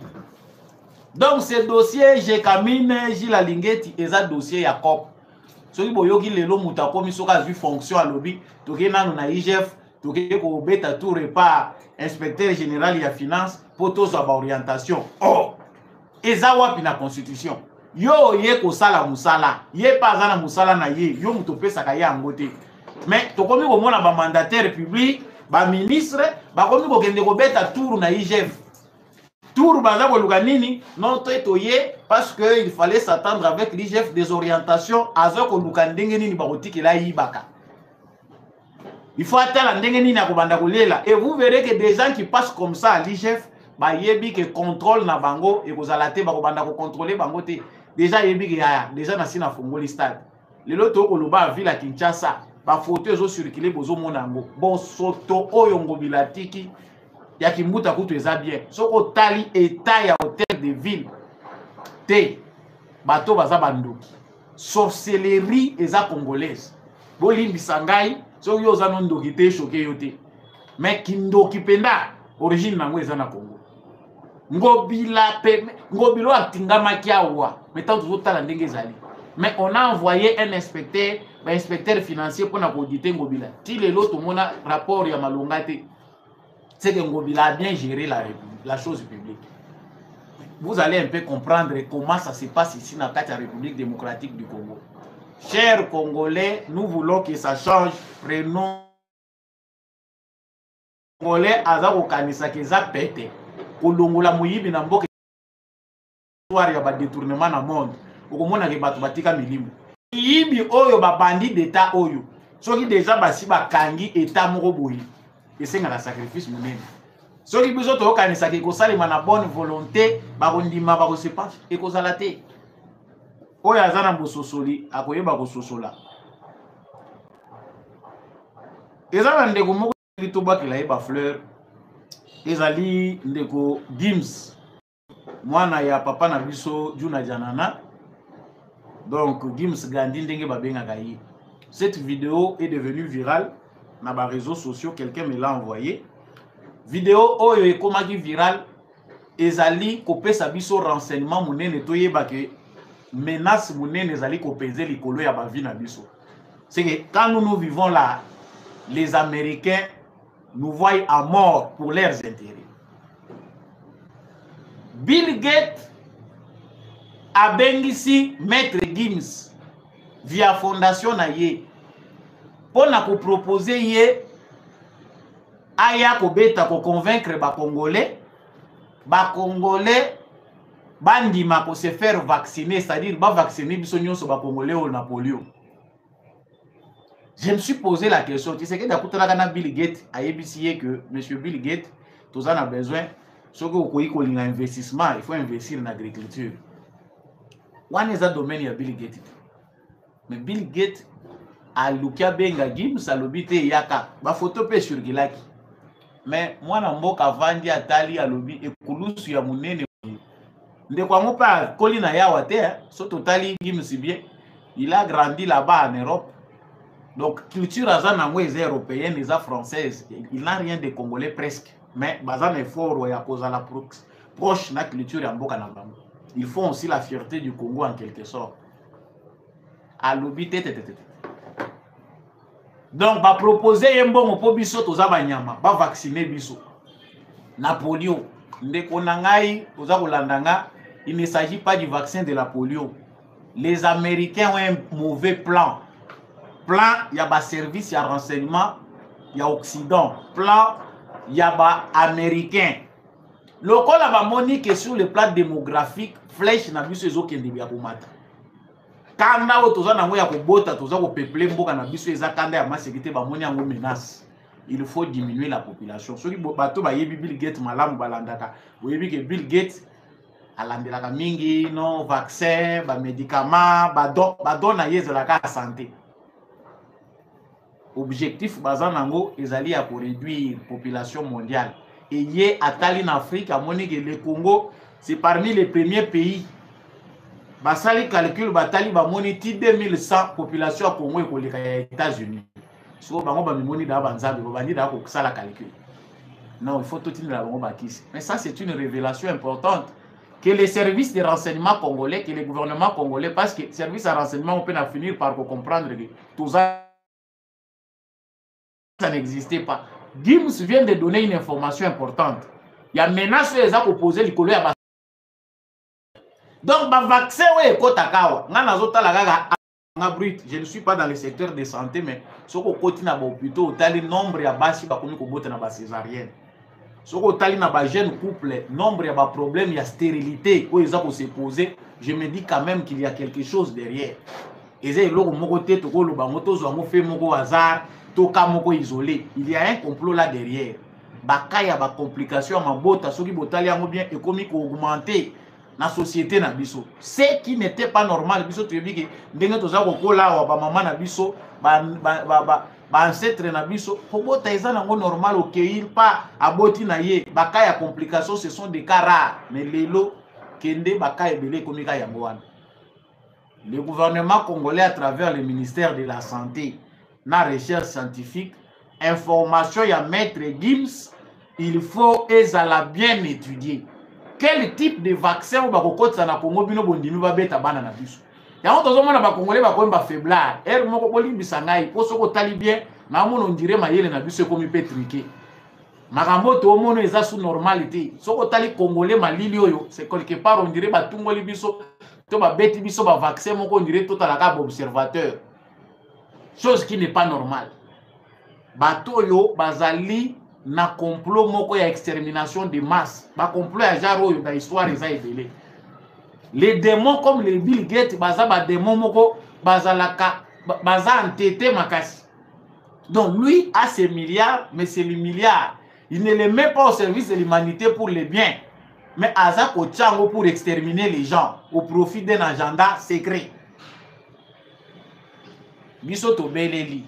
Donc ce dossier Jekamine Gilles Alinguet eza dossier ya COP soki boyoki lelo mutu akomi soki azwi fonction alobi toke nanu na IGF toke ko beta tour par inspecteur général ya finance po tozwa ba orientation eza wapi na constitution yo ye kosala musala ye pa aza na musala na ye yo mutu opesaka ye yango te. Mais tokomi komona ba mandataire public ba ministre bakomi kokende kobeta tour na IGF tour baza koluka nini non toye parce que il fallait s'attendre avec l'IGF des orientations azo koluka ndenge nini bakotikela yibaka il faut attendre ndenge nini akobanda kolela et vous verrez que des gens qui passent comme ça à l'IGF ba yebi que contrôle na bango et kozala te bakobanda ko contrôler bango te déjà yebi que ya déjà na sina fongoli stade lelo to koloba ville à Kinshasa ba photo ezo circuler bozo monango bon soto oyo ngobila tiki ya kimbuta kutu eza bien soko tali état ya hôtel de ville te bato baza bandoki sorcellerie eza congolaise bolimbisa ngai soki yo oza no ndoki te choqué yo te mais kindoki penda origine nango eza na Congo ngobilo atingamaki awa mais tant tozotala ndenge ezali. Mais on a envoyé un inspecteur financier pour auditer Ngobila. Si les autres ont un rapport à Malongate, c'est que Ngobila a bien géré la chose publique. Vous allez un peu comprendre comment ça se passe ici dans la République démocratique du Congo. Chers Congolais, nous voulons que ça change. Prenons Congolais azako kanisa keza pete. Kolongola muyibi na mboka histoire ya ba détournement na monde. Okomona ke bato batika milimo yibi oyo babandi d'état oyo soki déjà basi bakangi état moko boyi esenga na sacrifice monene soki biso toyokanisa ke kosalema na bonne volonté bakondima bakosepa ekozala te oyo aza na bososoli akoyeba kososola eza na ndeko moko tobakela ye bafleur ezali ndeko Gims mwana ya papa na biso Juna Janana. Donc, Gims Gandhi ndenge babengaka ye. Cette vidéo est devenue virale dans les réseaux sociaux. Quelqu'un me l'a envoyé. Vidéo oyo ekomaki virale ezali kopesa biso renseignement munene toyeba ke menace munene ezali kopeze likolo ya bavi na biso. C'est que quand nous vivons là, les Américains nous voient à mort pour leurs intérêts. Bill Gates abengisi Maître Gims via fondation na ye pour na ko proposer ye aya kobeta ko convaincre ba Congolais bandima ko se faire vacciner, c'est-à-dire ba vacciner biso nyonso ba Congolais au Napoléon. Je me suis posé la question, tu sais que d'akutana kana Bill Gates a yebisiye que monsieur Bill Gates tous en a besoin, ce que vous ko linga investissement, il faut investir en agriculture. One is a domaine ya Bill Gates. Mais Bill Gates a lukia benga Gims a lobité yaka ba photo pe sur Gilaki. Mais moi na mboka vandi atali a lobi ekulusu ya munene ndeko ngo pa kolina yawa te so totali Gims bien. Il a grandi là-bas en Europe. Donc culture azanango est européenne, est française. Il n'a rien de congolais presque. Mais bazan effort ya cause la proche na culture ya mboka na bango. Ils font aussi la fierté du Congo en quelque sorte. À l'obité. Donc, va proposer un bon pour biso toza banyama, va vacciner biso. Na polio. Ndeko nangai, toza kolandanga, il ne s'agit pas du vaccin de la polio. Les Américains ont un mauvais plan. Plan, il y a ba service, il y a renseignement, il y a Occident. Plan, il y a ba américain. Le col a monique sur le plan démographique, flèche na biso ezokende bia komata. Kanda o toza nango ya kobota toza ko peupler mboka na biso eza kanda ya masécurité ba moni yango menace. Il faut diminuer la population. Soki bato ba yebi Bill Gates malamu balandaka. Oyebi ke Bill Gates alandelaka mingi non vaccin, ba médicament, ba don na yezelaka santé. Objectif bazan nango ezali ya ko réduire population mondiale. Et hier, à Tallinn, Afrique, à Monique et le Congo, c'est parmi les premiers pays. Basali calcul, Batali, Bamoniti, 2100 population à Congo et les États-Unis. So, Bango, Bamimoni, Dabanzabi, Bani, Dako, ça la calcul. Non, il faut tout tenir la bombe. Mais ça, c'est une révélation importante. Que les services de renseignement congolais, que les gouvernements congolais, parce que les services de renseignement, on peut en finir par comprendre que tout ça n'existait pas. Gims vient de donner une information importante. Il y a menace les a proposé le collègue. Donc, le vaccin, oui, je ne suis pas dans le secteur de santé, mais ce qu'on continue à l'hôpital, le nombre de basi de césarienne. Ce qu'on a un jeune couple, nombre de problèmes, il y a stérilité, où ils ont se poser, je me dis quand même qu'il y a quelque chose derrière. Et c'est là où on fait un hasard. Isolé. Il y a un complot là derrière. Bakaya ba complication ma bota soki botali yango bien économique augmenter na société na biso. Ce qui n'était pas normal biso tu bi ndenge toza kokola wa ba mama na biso ba ancêtre na biso po bota eza nango normal okeil pas aboti na ye bakaya complication ce sont des cas rares mais lelo kende bakaya belé komika yango wana. Le gouvernement congolais à travers le ministère de la santé na recherche scientifique, information ya maître Gims, il faut ezala bien étudier. Quel type de vaccin ou bakokotsa na Congo bino bondimi ba beta bana na biso. Ya on tozomona ba Congolais ba ko mba faiblard. Er moko bolimbisa ngai po soko tali bien na mono ndire mayele na biso komi petriqué. Makambo to mono eza sous normalité. Soko tali Congolais malili oyo, c'est quelque part on dirait ba tungoli biso to ba beti biso ba vaccin moko on dirait totalaka ba observateur. Chose qui n'est pas normale. Batoyo bazali na complot moko ya extermination de masse. Ba complot ya jaro yo da histoire eza ebele. Les démons comme les Bill Gates baza ba démons moko bazalaka baza entêté makasi. Donc lui a ses milliards, mais c'est les milliards. Il ne les met pas au service de l'humanité pour les biens, mais aza ko tchango pour exterminer les gens au profit d'un agenda secret. Biso to beleli.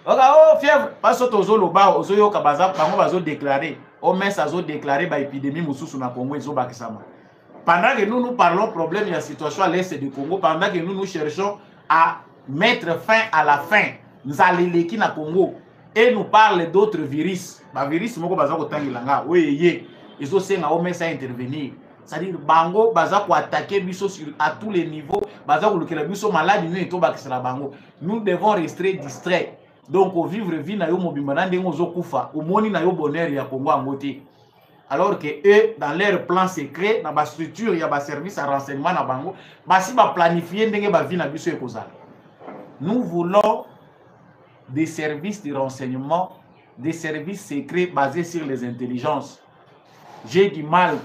Oka oh fièvre, parce que tozo loba ozo yoka baza bango bazo déclarer. O mes azo déclarer ba épidémie mususu na Congo ezo bakisama. Pendant que nous parlons problème de la situation à l'est du Congo, pendant que nous cherchons à mettre fin à la faim, nous allons na Congo et nous parle d'autres virus. Ba virus moko baza ko tangilanga. Oui, ils ont senga o mes à intervenir. C'est-à-dire bango baza ko attaquer biso à tous les niveaux, baza ko lukela biso malade ni to bakisala bango. Nous devons rester distraits. Donc au vivre vie na yo mobimba na ndengo zo kufa, o moni na yo bonheur ya Congo angote. Alors que eux dans leur plan secret, na ba structure ya ba service à renseignement na bango, basi ba planifier ndenge ba vie na biso ekozala. Nous voulons des services de renseignement des services secrets basés sur les intelligences. J'ai du mal,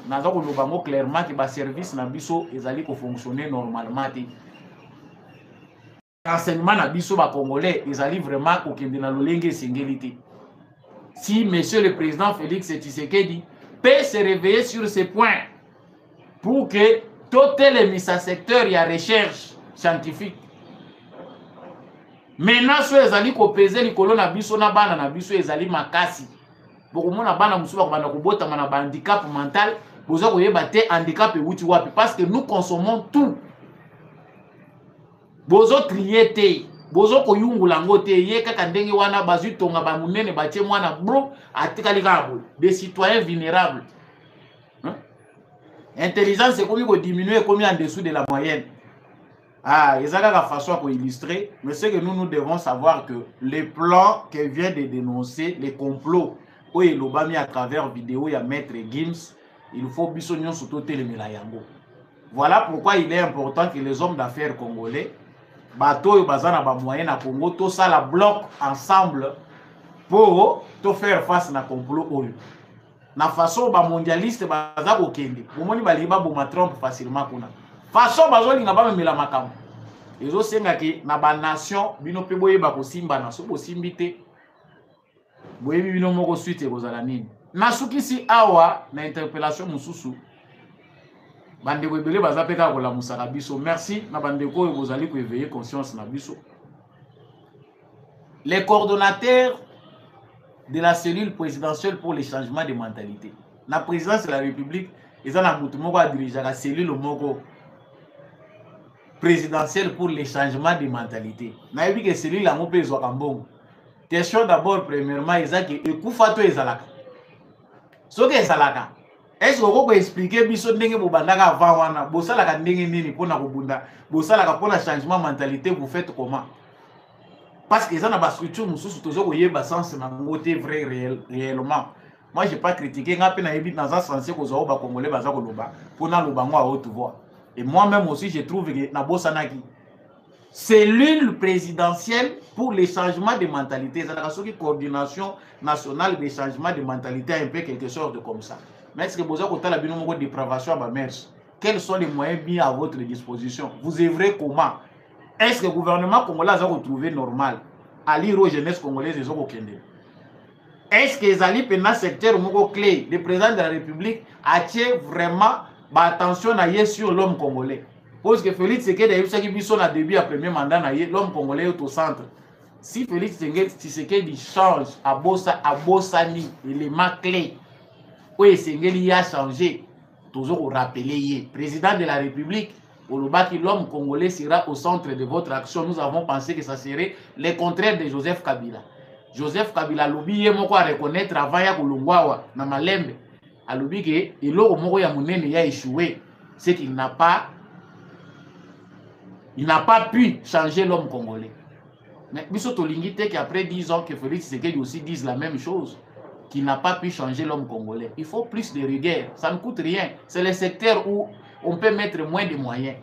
clairement que les services nabiso ezali ko fonctionner normalement. Renseignement nabiso ba congolais ezali vraiment ko kende na lolenge singélité. Si monsieur le président Félix Tshisekedi peut se réveiller sur ce point pour que tout les mis à secteur ya recherche scientifique. Maintenant so ezali ko peser likolo na biso na bana na biso ezali makasi. Bokomona bana musuba ko bana ko bota mana ba handicap mental, bozo ko yeba te handicap wuti wapi parce que nous consommons tout. Bozo trier te, bozo ko yungula ngote ye kaka ndenge wana bazu tonga ba munene ba tie mwana bro atikali kabo des citoyens vulnérables. Intelligence c'est comme ko diminuer comme en dessous de la moyenne. Ah, il y a la façon pour illustrer, mais c'est que nous devons savoir que les plans qu'elle vient de dénoncer, les complots, où il a mis à travers vidéo, il y a Maître Gims, il faut bisognon surtout télémélayango. Voilà pourquoi il est important que les hommes d'affaires congolais, bateau et bazana ba moyen à Congo, tout ça la bloque ensemble pour tout faire face à complot ou na façon ba mondialiste baza ko kende. Bomoni ba liba bo Trump facilement kuna. Façon bazoli nga ba memela makambo. Ezo senga ki na ba nation bino pe boye ba ko simba na so bo simbite. Boye bino moko suite kozala nini. Na sukisi awa na interpellation mususu. Bande ko ebele baza peka ko la musaka biso. Merci na bande ko bozali ko éveiller conscience na biso. Les coordonnateurs de la cellule présidentielle pour les changements de mentalité. La présidence de la République, ils ont dirigé la cellule présidentielle pour les changements de mentalité. Na yebi que cellule la mope ezwa kambongo. Question d'abord premièrement ezaki ekufa to ezalaka. Soki ezalaka. Est-ce que vous pouvez expliquer biso ndenge bobandaka avant wana bosalaka ndenge nini pona kobunda bosalaka pona changement de mentalité vous faites comment? Parce que ça n'a pas structure mususu toujours koye ba sens na ngote vrai réellement. Moi j'ai pas critiqué nga pe na yebi dans un sens ko zo ba congolais baza ko loba pona loba ngo a haute voix. Et moi-même aussi, je trouve que Nabosanaki, cellule présidentielle pour les changements de mentalité, c'est la coordination nationale des changements de mentalité, un peu quelque chose de comme ça. Mais est-ce que vous avez la dépravation à ma mère? Quels sont les moyens mis à votre disposition? Vous œuvrez comment? Est-ce que le gouvernement congolais a retrouvé normal? À lire aux jeunesses congolaises, ils ont aucun. Est-ce que les alliés dans le secteur clé, le président de la République attire vraiment attention sur l'homme congolais? Parce que Félix Tshisekedi a début à premier mandat, l'homme congolais est au centre. Si Félix Tshisekedi change à Bossani, l'élément clé, où il a changé, toujours rappeler, président de la République, l'homme congolais sera au centre de votre action. Nous avons pensé que ça serait le contraire de Joseph Kabila. Joseph Kabila, l'oublié, moi, à reconnaître avant ya Kulungwawa, na Malembe. Alobi que il a échoué, c'est qu'il n'a pas pu changer l'homme congolais. Mais Bissot Lingite qu'après 10 ans que Félix Tshisekedi aussi disent la même chose, qu'il n'a pas pu changer l'homme congolais. Il faut plus de rigueur, ça ne coûte rien. C'est le secteur où on peut mettre moins de moyens.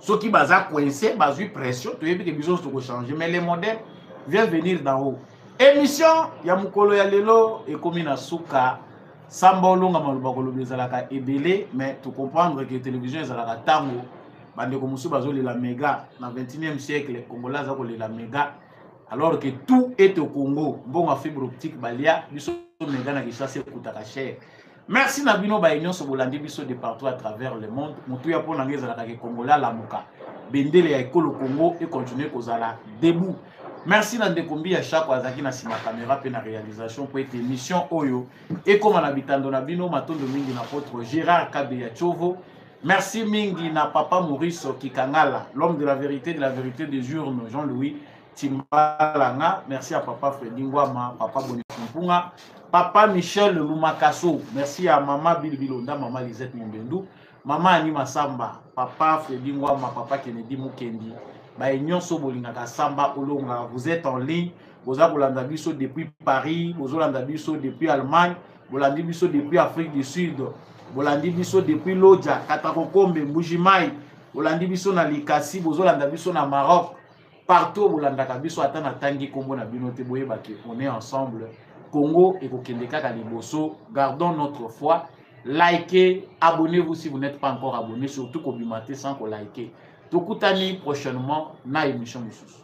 Ceux qui basent coincé, basent pression, tu veux que Bissot se changer, mais les modèles viennent venir d'en haut. Émission, Yamukolo Yalelo et Komina Souka. Samba olonga maluba kolobi ezalaka ebele, mais tu comprendre que la télévision ezalaka tango bande ko musu bazoli la méga na 21e siècle congolais za kolela méga alors que tout est au Congo. Bon fibre optique balia biso méga na kishase kutaka cher. Merci na bino ba union so bolandi biso de partout à travers le monde. Mutu ya pona ngezalaka ke Congolais la muka. Bendele ya ekolo Congo et continuer kozala debout. Merci Nandekombi à chaque fois na sima caméra pe na réalisation pour cette émission Oyo et comme on habite dans Nabino matondo mingi na votre Gérard Kabeya Chovo. Merci mingi na papa Maurice Kikangala, l'homme de la vérité des urnes Jean-Louis Timbalanga. Merci à papa Freddy Ngwama, papa Bonifunga, papa Michel Lumakaso. Merci à maman Bilbilonda, maman Lisette Mbendou, maman Anima Samba, papa Freddy Ngwama, papa Kennedy Mukendi. Vous êtes en ligne, vous avez Bolanda Bisso depuis Paris, vous avez Bisso depuis Allemagne, vous avez Bisso depuis Afrique du Sud, vous avez Bisso depuis Lodja, Katakokombe, Mbujimai, vous avez Bisso na Likasi, vous avez Bisso na Maroc, partout bolandaka biso ata na tangi kombo na bino te boyeba ke on est ensemble. Congo et kokende kaka liboso. Gardons notre foi. Likez, abonnez-vous si vous n'êtes pas encore abonné, surtout Kobimate sans ko liker. Tokutani prochainement na émission Moussous.